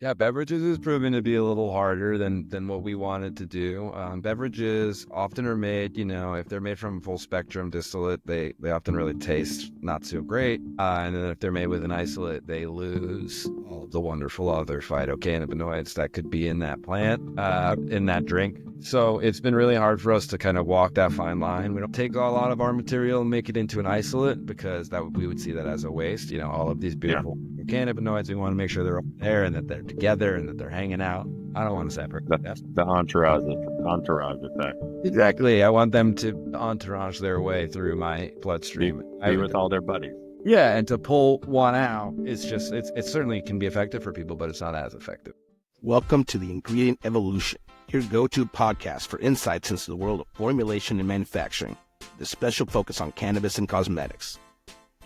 Yeah, beverages is proven to be a little harder than what we wanted to do. Beverages often are made, if they're made from full spectrum distillate, they often really taste not so great. And then if they're made with an isolate, they lose all of the wonderful other phytocannabinoids that could be in that plant, in that drink. So it's been really hard for us to kind of walk that fine line. We don't take a lot of our material and make it into an isolate because we would see that as a waste. All of these Yeah. beautiful cannabinoids, we want to make sure they're all there and that they're together and that they're hanging out. I don't want to separate The, that. the entourage effect. Exactly. I want them to entourage their way through my bloodstream. Be with all their buddies. Yeah, and to pull one out, it certainly can be effective for people, but it's not as effective. Welcome to the Ingredient Evolution, your go-to podcast for insights into the world of formulation and manufacturing, with a special focus on cannabis and cosmetics.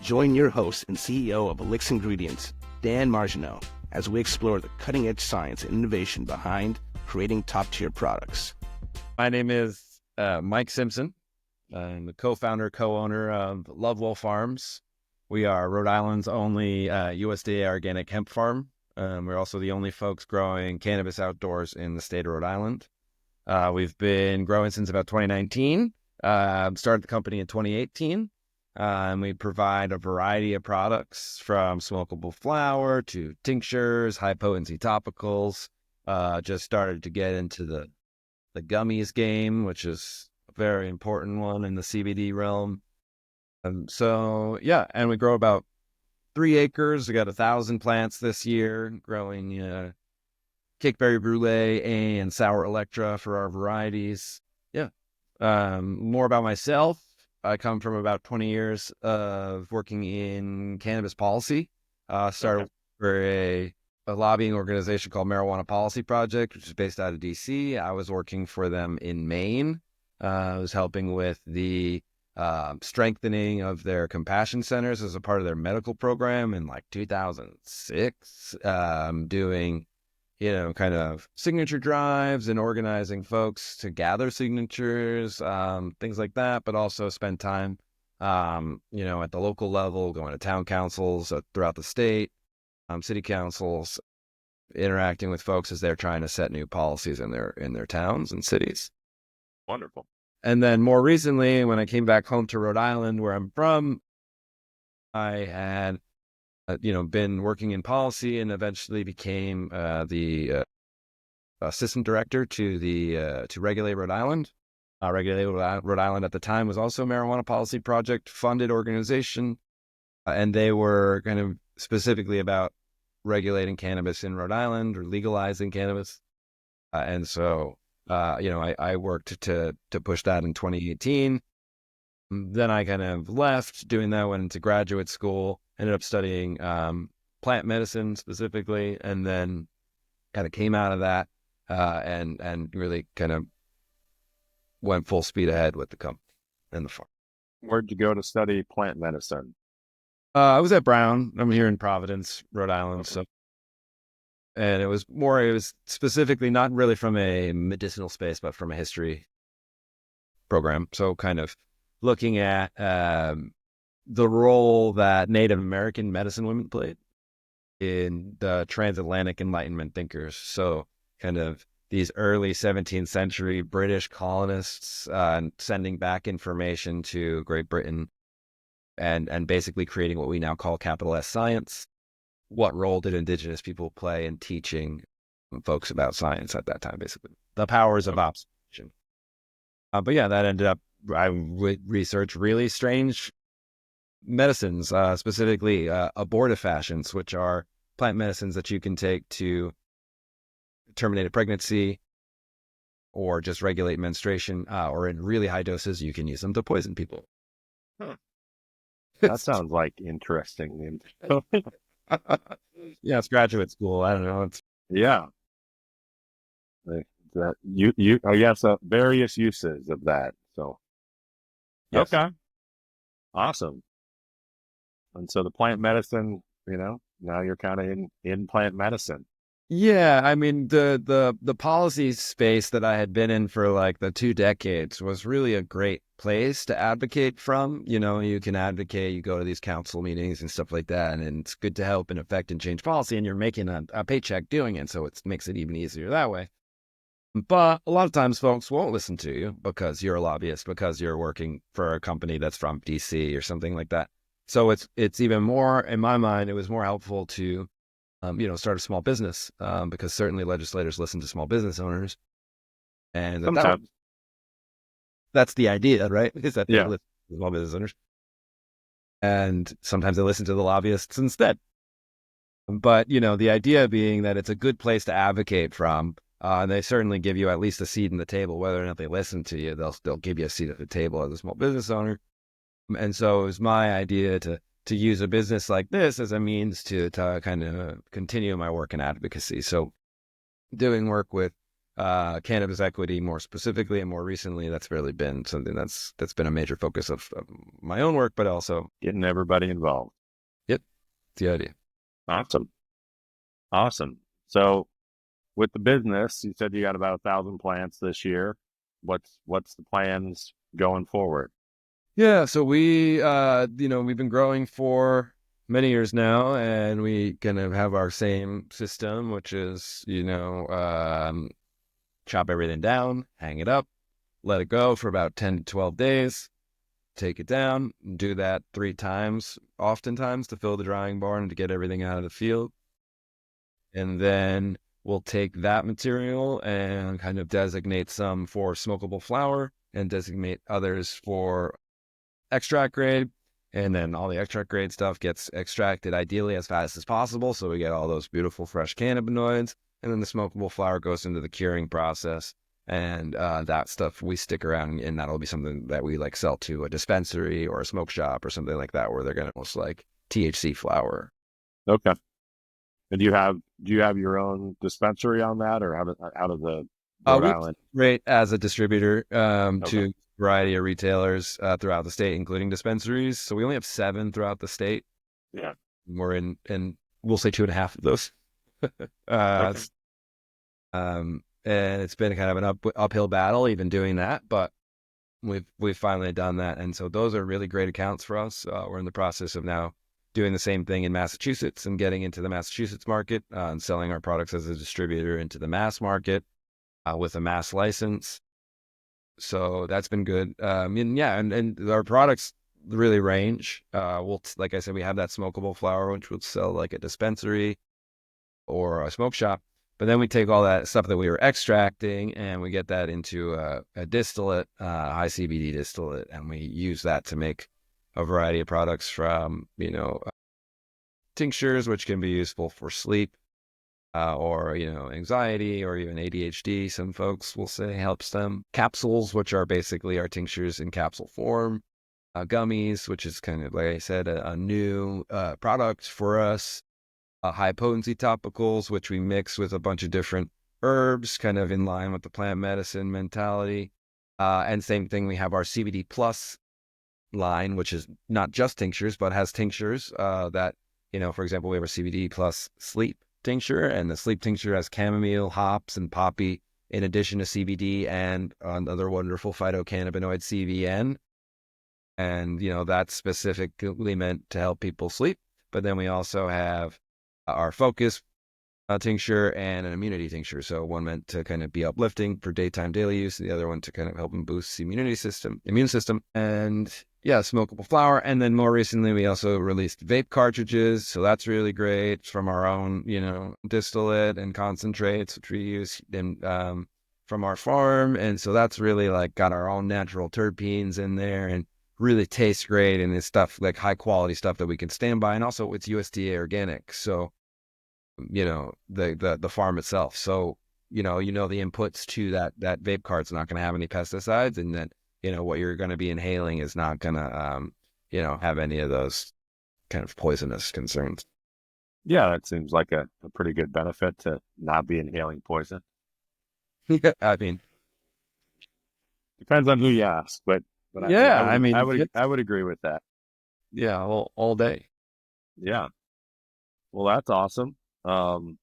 Join your host and CEO of Elixir Ingredients, Dan Margineau, as we explore the cutting-edge science and innovation behind creating top-tier products. My name is Mike Simpson. I'm the co-founder, co-owner of Lovewell Farms. We are Rhode Island's only USDA organic hemp farm. We're also the only folks growing cannabis outdoors in the state of Rhode Island. We've been growing since about 2019. Started the company in 2018. And we provide a variety of products from smokable flower to tinctures, high potency topicals. Just started to get into the gummies game, which is a very important one in the CBD realm. And we grow about 3 acres. We got 1,000 plants this year, growing cakeberry brulee and sour electra for our varieties. Yeah. More about myself. I come from about 20 years of working in cannabis policy. Started for a lobbying organization called Marijuana Policy Project, which is based out of DC. I was working for them in Maine. I was helping with the strengthening of their compassion centers as a part of their medical program in like 2006, doing kind of signature drives and organizing folks to gather signatures, things like that, but also spend time, at the local level, going to town councils throughout the state, city councils, interacting with folks as they're trying to set new policies in their towns and cities. Wonderful. And then more recently, when I came back home to Rhode Island, where I'm from, I had been working in policy and eventually became the assistant director to Regulate Rhode Island. Regulate Rhode Island at the time was also a Marijuana Policy Project funded organization, and they were kind of specifically about regulating cannabis in Rhode Island or legalizing cannabis. And so, I worked to push that in 2018. Then I kind of left doing that, went into graduate school, ended up studying plant medicine specifically, and then kind of came out of that and really kind of went full speed ahead with the company and the farm. Where'd you go to study plant medicine? I was at Brown. I'm here in Providence, Rhode Island. Okay. So, and it was specifically not really from a medicinal space, but from a history program. So kind of looking at the role that Native American medicine women played in the transatlantic Enlightenment thinkers. So kind of these early 17th century British colonists sending back information to Great Britain and basically creating what we now call capital S science. What role did indigenous people play in teaching folks about science at that time, basically? The powers of observation. But yeah, that ended up, I researched really strange medicines, specifically abortifacients, which are plant medicines that you can take to terminate a pregnancy or just regulate menstruation, or in really high doses, you can use them to poison people. Huh. That sounds like interesting. Yeah, it's graduate school. I don't know. Yeah. Various uses of that. So, Yes. Okay. Awesome. And so the plant medicine, now you're kind of in plant medicine. Yeah, I mean the policy space that I had been in for like the 2 decades was really a great place to advocate from. You can advocate, you go to these council meetings and stuff like that, and it's good to help and affect and change policy, and you're making a paycheck doing it, so it makes it even easier that way. But a lot of times folks won't listen to you because you're a lobbyist, because you're working for a company that's from DC or something like that. So it's even more, in my mind, it was more helpful to start a small business, because certainly legislators listen to small business owners, and Sometimes. that's the idea, right? Is that they Yeah. listen to small business owners, and sometimes they listen to the lobbyists instead. But the idea being that it's a good place to advocate from, and they certainly give you at least a seat in the table. Whether or not they listen to you, they'll give you a seat at the table as a small business owner. And so it was my idea to use a business like this as a means to kind of continue my work in advocacy. So doing work with cannabis equity more specifically, and more recently, that's really been something that's been a major focus of my own work, but also, Getting everybody involved. yep, the idea. Awesome. Awesome. So with the business, you said you got about 1,000 plants this year. What's the plans going forward? Yeah, so we've been growing for many years now, and we kind of have our same system, which is, chop everything down, hang it up, let it go for about 10 to 12 days, take it down, do that 3 times, oftentimes, to fill the drying barn to get everything out of the field. And then we'll take that material and kind of designate some for smokable flour and designate others for extract grade. And then all the extract grade stuff gets extracted ideally as fast as possible, so we get all those beautiful fresh cannabinoids. And then the smokable flour goes into the curing process. And that stuff we stick around, and that'll be something that we like sell to a dispensary or a smoke shop or something like that, where they're going to most like THC flour. Okay. And do you have your own dispensary on that, or how does the Rhode We Island? operate as a distributor Okay. to a variety of retailers throughout the state, including dispensaries. So we only have 7 throughout the state. Yeah. We're in we'll say 2.5 of those. Okay. And it's been kind of an uphill battle even doing that, but we've finally done that. And so those are really great accounts for us. We're in the process of now doing the same thing in Massachusetts and getting into the Massachusetts market, and selling our products as a distributor into the mass market, with a mass license. So that's been good. And yeah, and our products really range. Like I said, we have that smokable flour, which would sell like a dispensary or a smoke shop. But then we take all that stuff that we were extracting and we get that into a distillate, high CBD distillate, and we use that to make a variety of products, from, tinctures, which can be useful for sleep, or, anxiety, or even ADHD. Some folks will say helps them. Capsules, which are basically our tinctures in capsule form. Gummies, which is kind of, like I said, a new product for us. High potency topicals, which we mix with a bunch of different herbs, kind of in line with the plant medicine mentality. And same thing, we have our CBD plus line, which is not just tinctures, but has tinctures that, for example, we have a CBD plus sleep tincture, and the sleep tincture has chamomile, hops, and poppy, in addition to CBD and another wonderful phytocannabinoid, CBN. And, that's specifically meant to help people sleep. But then we also have our focus tincture and an immunity tincture. So one meant to kind of be uplifting for daytime daily use, and the other one to kind of help and boost the immune system. And yeah, smokable flour. And then more recently, we also released vape cartridges. So that's really great, from our own, distillate and concentrates, which we use from our farm. And so that's really like got our own natural terpenes in there, and really tastes great. And it's stuff like high quality stuff that we can stand by. And also it's USDA organic. So, the farm itself. So, the inputs to that vape cart's not going to have any pesticides, and that, what you're going to be inhaling is not going to, have any of those kind of poisonous concerns. Yeah, that seems like a pretty good benefit to not be inhaling poison. I mean, Depends on who you ask, but yeah, I mean, I would agree with that. yeah, all day. Yeah. Well, that's awesome. Um,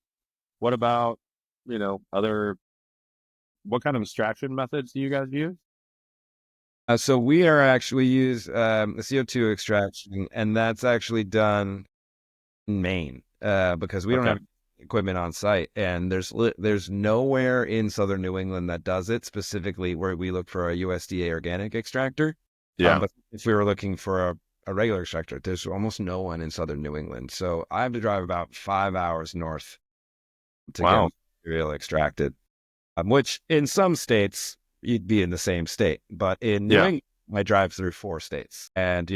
What about, what kind of extraction methods do you guys use? So we use the CO2 extraction, and that's actually done in Maine because we don't Okay. have equipment on site, and there's nowhere in southern New England that does it specifically where we look for a USDA organic extractor. Yeah. But if we were looking for a regular extractor, there's almost no one in southern New England. So I have to drive about 5 hours north to get Wow. material extracted, which in some states you'd be in the same state, but in New Yeah. England, I drive through 4 states, and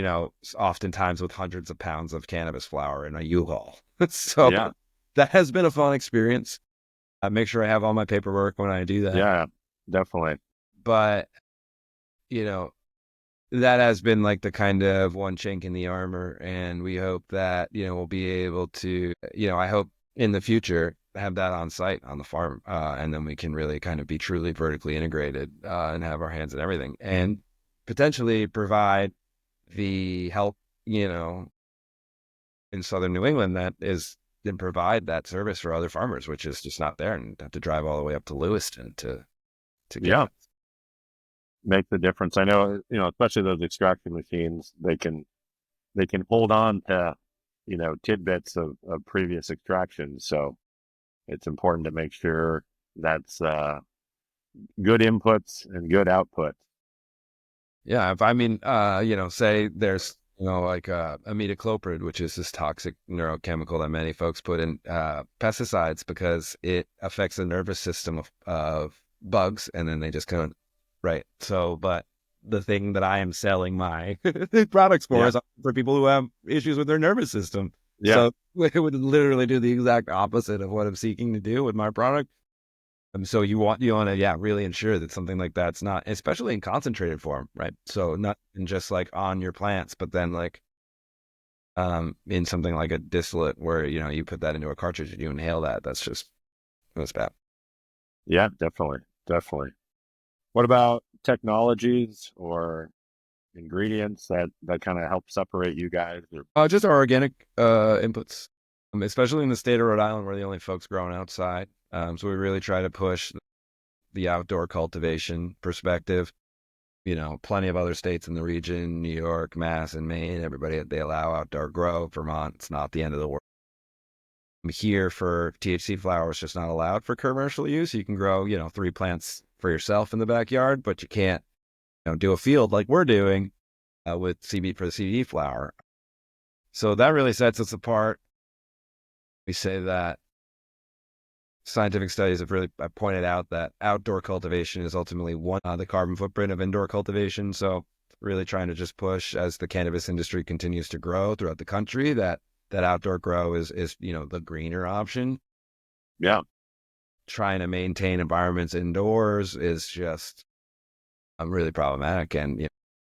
oftentimes with hundreds of pounds of cannabis flower in a U-Haul. So Yeah. that has been a fun experience. I make sure I have all my paperwork when I do that. Yeah, definitely. But you know, that has been like the kind of one chink in the armor, and we hope that we'll be able to I hope in the future have that on site on the farm, and then we can really kind of be truly vertically integrated and have our hands in everything, and potentially provide the help in southern New England that is then provide that service for other farmers, which is just not there, and have to drive all the way up to Lewiston to get Yeah. that. Make the difference. I know, especially those extraction machines, they can hold on to, tidbits of previous extractions. So it's important to make sure that's good inputs and good outputs. Yeah, say there's like imidacloprid, which is this toxic neurochemical that many folks put in pesticides because it affects the nervous system of bugs, and then they just kind of right. So, but the thing that I am selling my products for is for people who have issues with their nervous system. Yeah. So it would literally do the exact opposite of what I'm seeking to do with my product. So you want to really ensure that something like that's not, especially in concentrated form, right? So not in just like on your plants, but then like in something like a distillate where you put that into a cartridge and you inhale that. That's bad. Yeah, definitely. What about technologies or ingredients that kind of help separate you guys? Just our organic inputs, especially in the state of Rhode Island, we're the only folks growing outside. So we really try to push the outdoor cultivation perspective. Plenty of other states in the region, New York, Mass, and Maine, everybody, they allow outdoor grow. Vermont, it's not the end of the world. Here for THC flower, it's just not allowed for commercial use. You can grow, 3 plants for yourself in the backyard, but you can't, do a field like we're doing with CBD for the CBD flower. So that really sets us apart. We say that scientific studies have really pointed out that outdoor cultivation is ultimately the carbon footprint of indoor cultivation. So really trying to just push as the cannabis industry continues to grow throughout the country that outdoor grow is the greener option. Yeah. Trying to maintain environments indoors is just really problematic, and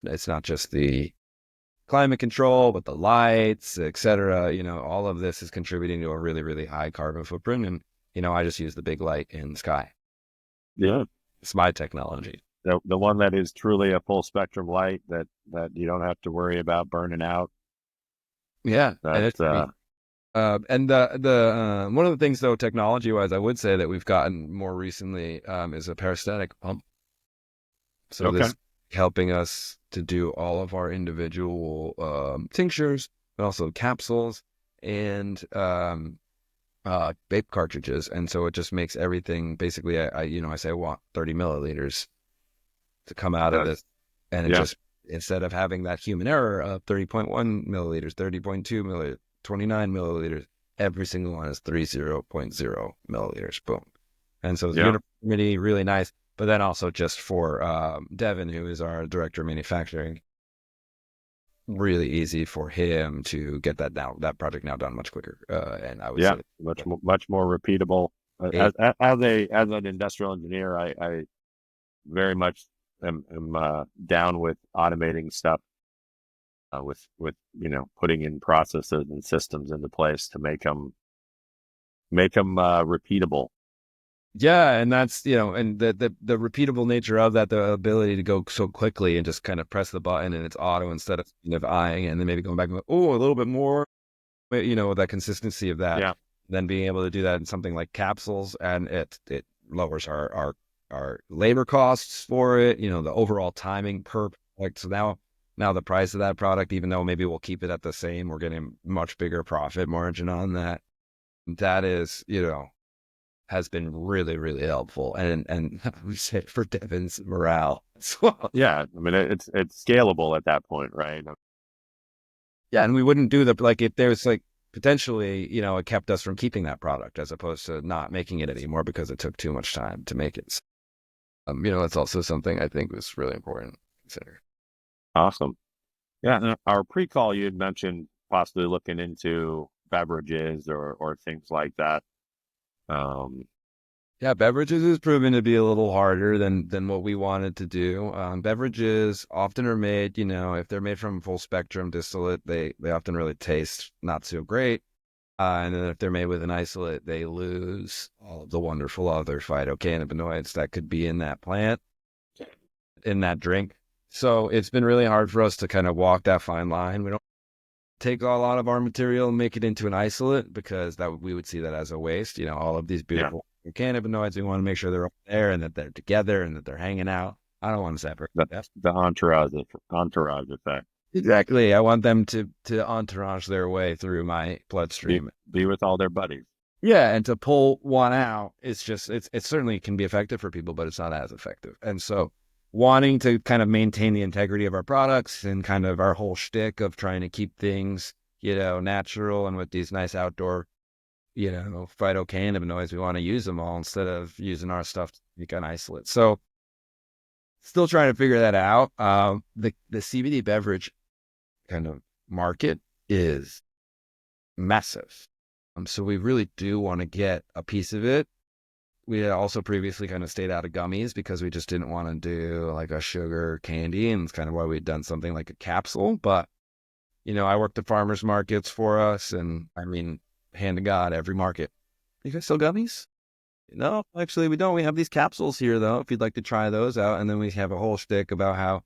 it's not just the climate control, but the lights, etc. All of this is contributing to a really, really high carbon footprint. And I just use the big light in the sky. Yeah. It's my technology. The one that is truly a full spectrum light that you don't have to worry about burning out. Yeah. That's and the one of the things though, technology wise, I would say that we've gotten more recently is a peristaltic pump. So this helping us to do all of our individual tinctures, but also capsules and vape cartridges. And so it just makes everything basically, I say I want 30 milliliters to come out of this. And it just, instead of having that human error of 30.1 milliliters, 30.2 milliliters, 29 milliliters, every single one is 30.0 milliliters. Boom. And so the uniformity, really nice. But then also just for Devin, who is our director of manufacturing, really easy for him to get that project now done much quicker. And I would say much more repeatable. As an industrial engineer, I very much am down with automating stuff, with putting in processes and systems into place to make them repeatable. Yeah, and that's and the repeatable nature of that, the ability to go so quickly and just kind of press the button and it's auto instead of eyeing and then maybe going back and a little bit more, that consistency of that. Yeah. then being able to do that in something like capsules, and it lowers our labor costs for it, the overall timing per product. So now the price of that product, even though maybe we'll keep it at the same, we're getting much bigger profit margin on that. That is, has been really, really helpful. And we say for Devin's morale as well. Yeah. I mean, it's scalable at that point, right? Yeah. And we wouldn't do if there's potentially, it kept us from keeping that product as opposed to not making it anymore because it took too much time to make it. That's also something I think was really important to consider. Awesome. Yeah. And our pre-call, you had mentioned possibly looking into beverages or things like that. Yeah, beverages has proven to be a little harder than what we wanted to do. Beverages often are made, if they're made from full spectrum distillate, they often really taste not so great. And then if they're made with an isolate, they lose all of the wonderful other phytocannabinoids that could be in that plant, in that drink. So it's been really hard for us to kind of walk that fine line. We don't take a lot of our material and make it into an isolate because we would see that as a waste. All of these beautiful cannabinoids, we want to make sure they're all there and that they're together and that they're hanging out. I don't want to separate the entourage effect. Exactly. I want them to entourage their way through my bloodstream. Be with all their buddies. Yeah, and to pull one out, it certainly can be effective for people, but it's not as effective. And so wanting to kind of maintain the integrity of our products and kind of our whole shtick of trying to keep things, natural and with these nice outdoor, phytocannabinoids, we want to use them all instead of using our stuff to make an isolate. So still trying to figure that out. The CBD beverage kind of market is massive. So we really do want to get a piece of it. We had also previously kind of stayed out of gummies because we just didn't want to do like a sugar candy. And it's kind of why we'd done something like a capsule. But, I worked at farmers markets for us. And I mean, hand to God, every market. You guys sell gummies? No, actually, we don't. We have these capsules here, though, if you'd like to try those out. And then we have a whole shtick about how,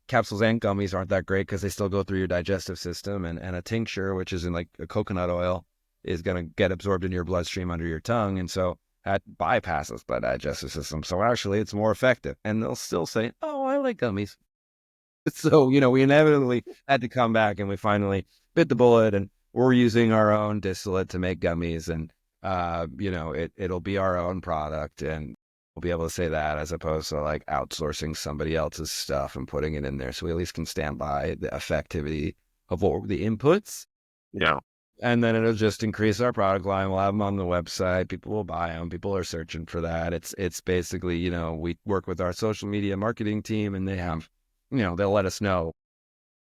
capsules and gummies aren't that great because they still go through your digestive system. And a tincture, which is in like a coconut oil, is going to get absorbed in your bloodstream under your tongue. And so that bypasses the digestive system. So actually, it's more effective. And they'll still say, oh, I like gummies. So, we inevitably had to come back and we finally bit the bullet and we're using our own distillate to make gummies. And, it'll be our own product and we'll be able to say that as opposed to like outsourcing somebody else's stuff and putting it in there. So we at least can stand by the effectivity of what the inputs. Yeah. And then it'll just increase our product line. We'll have them on the website. People will buy them. People are searching for that. It's basically, we work with our social media marketing team and they have, they'll let us know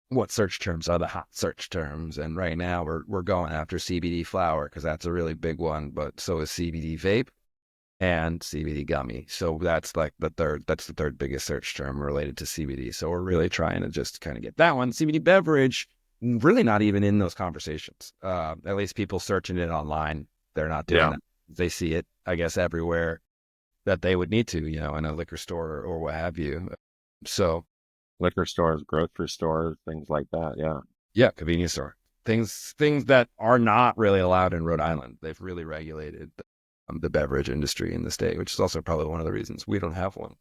what search terms are the hot search terms. And right now we're going after CBD flower because that's a really big one, but so is CBD vape and CBD gummy. So that's like the third biggest search term related to CBD. So we're really trying to just kind of get that one. CBD beverage, really not even in those conversations. At least people searching it online, they're not doing that. They see it, I guess, everywhere that they would need to, in a liquor store or what have you. So liquor stores, grocery stores, things like that. Yeah. Yeah. Convenience store. Things that are not really allowed in Rhode Island. They've really regulated the beverage industry in the state, which is also probably one of the reasons we don't have one.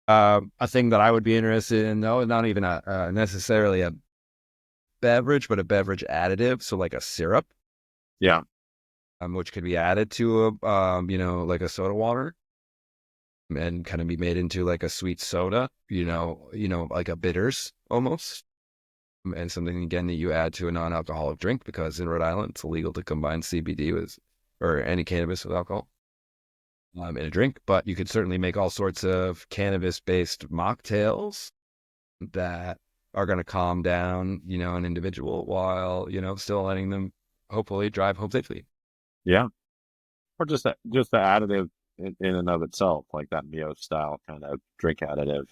A thing that I would be interested in, though, not even necessarily a beverage, but a beverage additive. So like a syrup. Yeah. Which could be added to like a soda water and kind of be made into like a sweet soda, like a bitters almost. And something, again, that you add to a non-alcoholic drink because in Rhode Island, it's illegal to combine CBD or any cannabis with alcohol in a drink. But you could certainly make all sorts of cannabis-based mocktails that are going to calm down, an individual while, still letting them hopefully drive home safely. Yeah. Or just the additive in and of itself, like that Mio style kind of drink additive.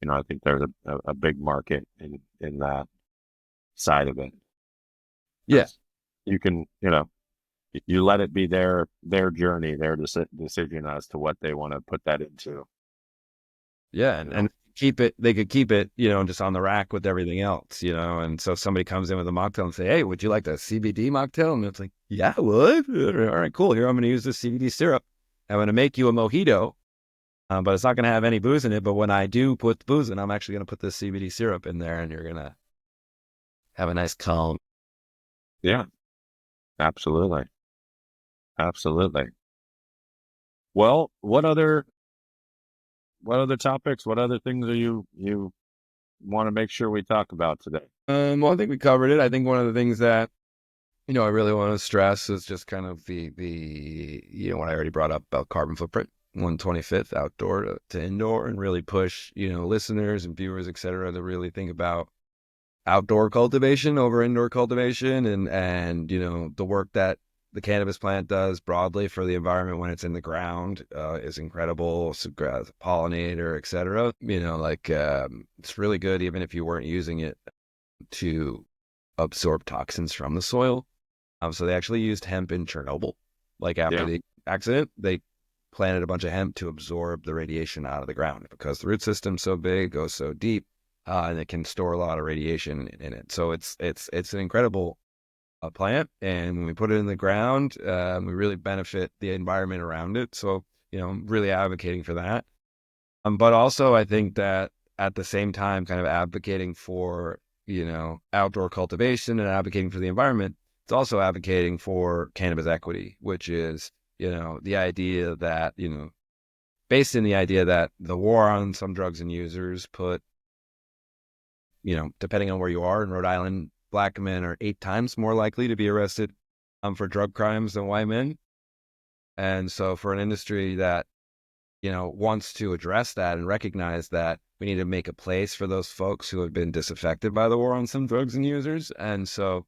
I think there's a big market in that side of it. Yeah. You can, you let it be their journey, their decision as to what they want to put that into. Yeah. And keep it, just on the rack with everything else, and so somebody comes in with a mocktail and say, hey, would you like the CBD mocktail? And it's like, yeah, I would. All right, cool. Here, I'm going to use this CBD syrup. I'm going to make you a mojito, but it's not going to have any booze in it. But when I do put the booze in, I'm actually going to put this CBD syrup in there, and you're going to have a nice calm. Yeah, absolutely. Absolutely. Well, what other topics, what other things are you want to make sure we talk about today? Well, I think we covered it. I think one of the things that, I really want to stress is just kind of the what I already brought up about carbon footprint, 1/25th outdoor to indoor, and really push, listeners and viewers, et cetera, to really think about outdoor cultivation over indoor cultivation, and the work that the cannabis plant does broadly for the environment when it's in the ground is incredible. So, pollinator, et cetera. It's really good even if you weren't using it to absorb toxins from the soil. So they actually used hemp in Chernobyl. Like after the accident, they planted a bunch of hemp to absorb the radiation out of the ground because the root system's so big, goes so deep, and it can store a lot of radiation in it. So it's an incredible plant, and when we put it in the ground, we really benefit the environment around it. So I'm really advocating for that. But also, I think that at the same time, kind of advocating for outdoor cultivation and advocating for the environment, it's also advocating for cannabis equity, which is the idea that based in the idea that the war on some drugs and users put depending on where you are in Rhode Island, Black men are 8 times more likely to be arrested for drug crimes than white men. And so for an industry that, wants to address that and recognize that we need to make a place for those folks who have been disaffected by the war on some drugs and users. And so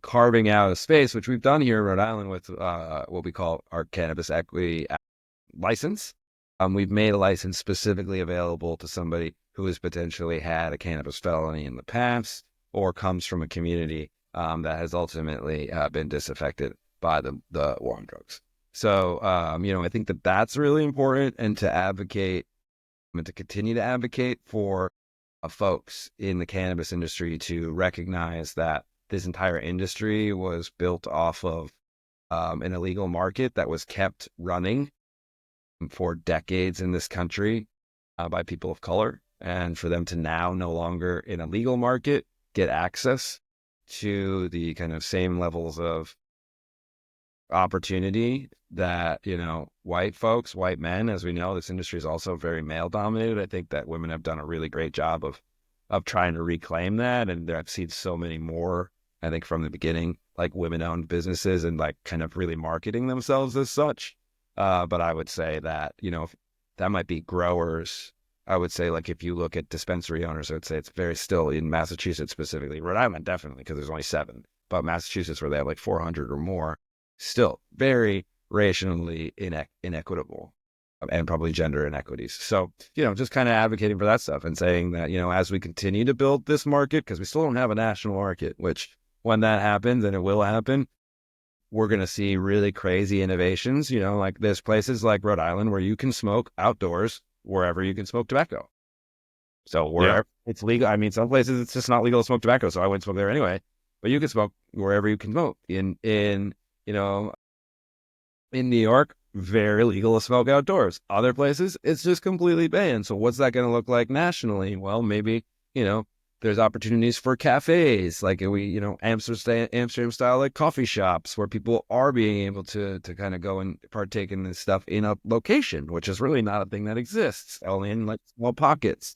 carving out a space, which we've done here in Rhode Island with what we call our cannabis equity license. We've made a license specifically available to somebody who has potentially had a cannabis felony in the past or comes from a community that has ultimately been disaffected by the war on drugs. So, I think that that's really important, and to advocate and to continue to advocate for folks in the cannabis industry to recognize that this entire industry was built off of an illegal market that was kept running for decades in this country by people of color, and for them to now no longer in a legal market get access to the kind of same levels of opportunity that white men, as we know, this industry is also very male dominated. I think that women have done a really great job of trying to reclaim that, and I've seen so many more, I think, from the beginning, like women-owned businesses and like kind of really marketing themselves as such. But I would say that, that might be growers. I would say, like, if you look at dispensary owners, I would say it's very still in Massachusetts specifically, Rhode Island definitely, because there's only 7, but Massachusetts, where they have like 400 or more, still very racially inequitable and probably gender inequities. So, just kind of advocating for that stuff and saying that, as we continue to build this market, because we still don't have a national market, which when that happens, and it will happen, we're going to see really crazy innovations, like there's places like Rhode Island where you can smoke outdoors wherever you can smoke tobacco. So wherever it's legal, I mean, some places it's just not legal to smoke tobacco, so I wouldn't smoke there anyway, but you can smoke wherever you can smoke. In New York, very legal to smoke outdoors. Other places, it's just completely banned. So what's that going to look like nationally? Well, maybe, there's opportunities for cafes, like Amsterdam style, like coffee shops where people are being able to kind of go and partake in this stuff in a location, which is really not a thing that exists, only in like small pockets.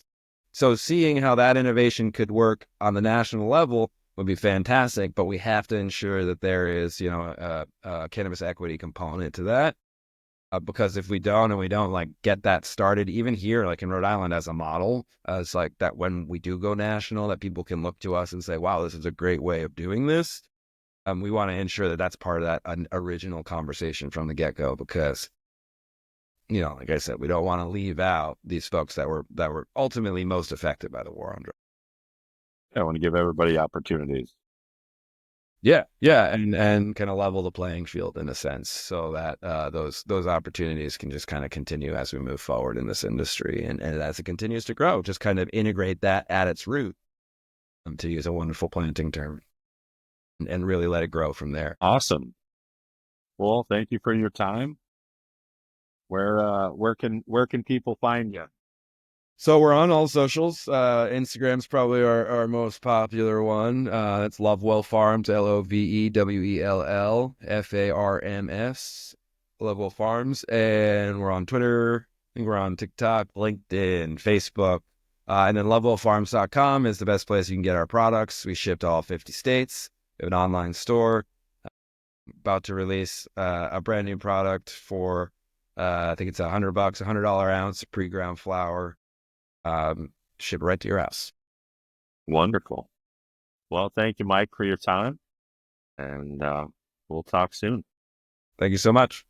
So seeing how that innovation could work on the national level would be fantastic, but we have to ensure that there is, a cannabis equity component to that. Because if we don't, and we don't like get that started, even here, like in Rhode Island as a model, it's like that when we do go national, that people can look to us and say, wow, this is a great way of doing this. We want to ensure that that's part of that original conversation from the get-go, because, like I said, we don't want to leave out these folks that were ultimately most affected by the war on drugs. I want to give everybody opportunities. Yeah, and kind of level the playing field in a sense, so that those opportunities can just kind of continue as we move forward in this industry, and as it continues to grow, just kind of integrate that at its root, to use a wonderful planting term, and really let it grow from there. Awesome. Well, thank you for your time. Where can people find you? So we're on all socials. Instagram's probably our most popular one. That's Lovewell Farms, LOVEWELLFARMS, Lovewell Farms. And we're on Twitter. I think we're on TikTok, LinkedIn, Facebook. And then lovewellfarms.com is the best place you can get our products. We ship to all 50 states. We have an online store. About to release a brand new product for, I think it's $100, $100 ounce pre-ground flour. Ship right to your house. Wonderful. Well, thank you, Mike, for your time, and we'll talk soon. Thank you so much.